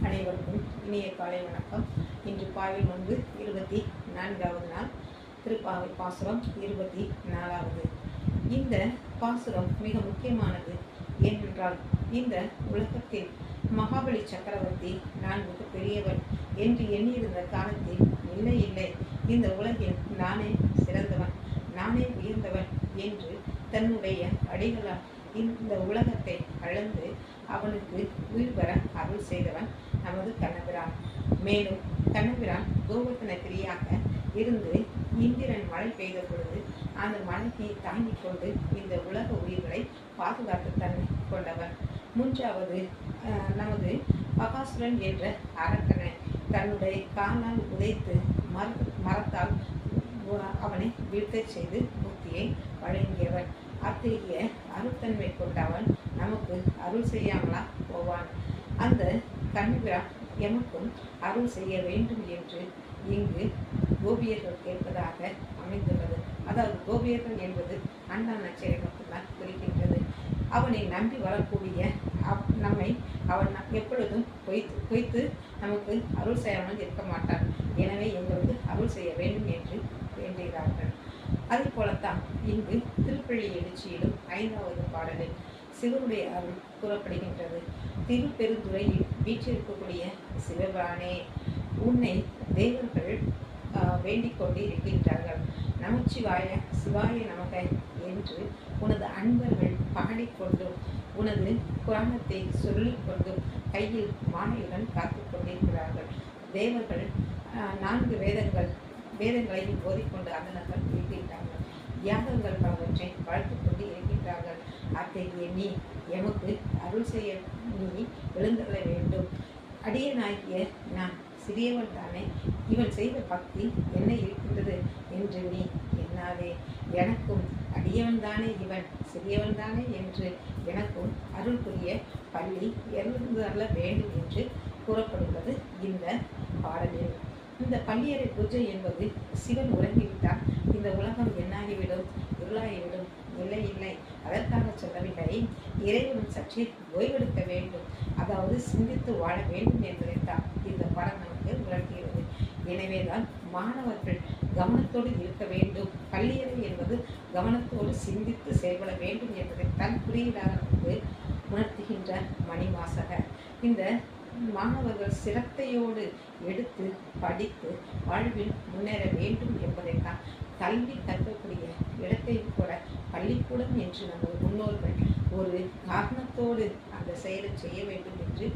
அனைவருக்கும் இனிய காலை வணக்கம். இன்று பாவில் 24வது நாள், திருப்பாவை பாசுரம் 24வது. இந்த பாசுரம் மிக முக்கியமானது. ஏனென்றால் இந்த உலகத்தில் மகாபலி சக்கரவர்த்தி நான் மிக பெரியவன் என்று எண்ணியிருந்த காலத்தில் இல்லை இல்லை, இந்த உலகில் நானே சிறந்தவன், நானே உயர்ந்தவன் என்று தன்னுடைய அடிகளால் இந்த உலகத்தை அளந்து அவனுக்கு உயிர் பெற அருள் செய்தவன் நமது கண்ணபிரான். மேலும் கண்ணபிரான் கோவர்த்தனகிரியாக இருந்து இந்திரன் மழை பெய்த பொழுது அந்த மழையை தாங்கிக் கொண்டு இந்த உலக உயிர்களை பாதுகாத்து தன்னை கொண்டவன். மூன்றாவது, நமது பகாசுரன் என்ற அரக்கனை தன்னுடைய காலால் உதைத்து மரத்தால் அவனை வீழ்த்த செய்து முக்தியை வழங்கியவன். அத்தகைய அருள்தன்மை கொண்டவன் நமக்கு அருள் செய்யாமலா போவான்? அந்த கண்ணபிரான் எமக்கும் அருள் செய்ய வேண்டும் என்று இங்கு கோபியர்கள் கேட்பதாக அமைந்துள்ளது. அதாவது கோபியர்கள் என்பது அண்ணா நச்சரை மட்டும்தான் குறிக்கின்றது. அவனை நம்பி வரக்கூடிய நம்மை அவன் எப்பொழுதும் பொய்த்து நமக்கு அருள் செய்யாமல் இருக்க மாட்டான். எனவே எங்களுக்கு அருள் செய்ய வேண்டும் என்று வேண்டுகிறார்கள். அதே போலத்தான் இங்கு திருப்பள்ளி எழுச்சியிலும் 5வது பாடலில் சிவனுடைய அருள் கூறப்படுகின்றது. திருப்பெருந்துறையில் வீற்றிருக்கக்கூடிய சிவபிரானே, உன்னை தேவர்கள் வேண்டிக் கொண்டு இருக்கின்றார்கள். நமச்சிவாய சிவாய நமக என்று உனது அன்பர்கள் பாடிக்கொண்டும் உனது புராணத்தை சொல்லிக்கொண்டும் கையில் மாலையுடன் காத்து கொண்டிருக்கிறார்கள். தேவர்கள் 4 வேதங்களையும் போதிக்கொண்டு அந்தனர்கள் இருக்கின்றார்கள். தியாகங்கள் பலவற்றை வளர்த்து கொண்டு இருக்கின்றார்கள். அத்தகைய நீ எமக்கு அருள் செய்ய நீ எழுந்தருள வேண்டும். அடியனாகிய நான் சிறியவன் தானே, இவன் செய்த பக்தி என்ன இருக்கின்றது என்று நீ எண்ணாதே. எனக்கும் அடியவன் தானே இவன், சிறியவன் தானே என்று எனக்கும் அருள் புரிய பள்ளி எழுந்தருள வேண்டும் என்று கூறப்படுவது இந்த பாடலில். இந்த பள்ளியறை பூஜை என்பது சிவன் உறங்கிவிட்டால் இந்த உலகம் என்னாகிவிடும், இருளாகிவிடும். இல்லை இல்லை, அதற்காக சொல்லவில்லை. இறைவன் சற்றே ஓய்வெடுக்க வேண்டும், அதாவது சிந்தித்து வாழ வேண்டும் என்பதைத்தான் இந்த பாடம் நமக்கு உணர்த்துகிறது. எனவேதான் மாணவர்கள் கவனத்தோடு இருக்க வேண்டும். பள்ளியறை என்பது கவனத்தோடு சிந்தித்து செயல்பட வேண்டும் என்பதைத்தான் குறியீடாக நமக்கு உணர்த்துகின்ற மணிவாசகர். இந்த மாணவர்கள் சிரத்தையோடு எடுத்து படித்து வாழ்வில் முன்னேற வேண்டும் என்பதைத்தான் கல்வி கற்கக்கூடிய இடத்தையும் கூட பள்ளிக்கூடம் என்று நமது முன்னோர்கள் ஒரு காரணத்தோடு அந்த செயலை செய்ய வேண்டும் என்று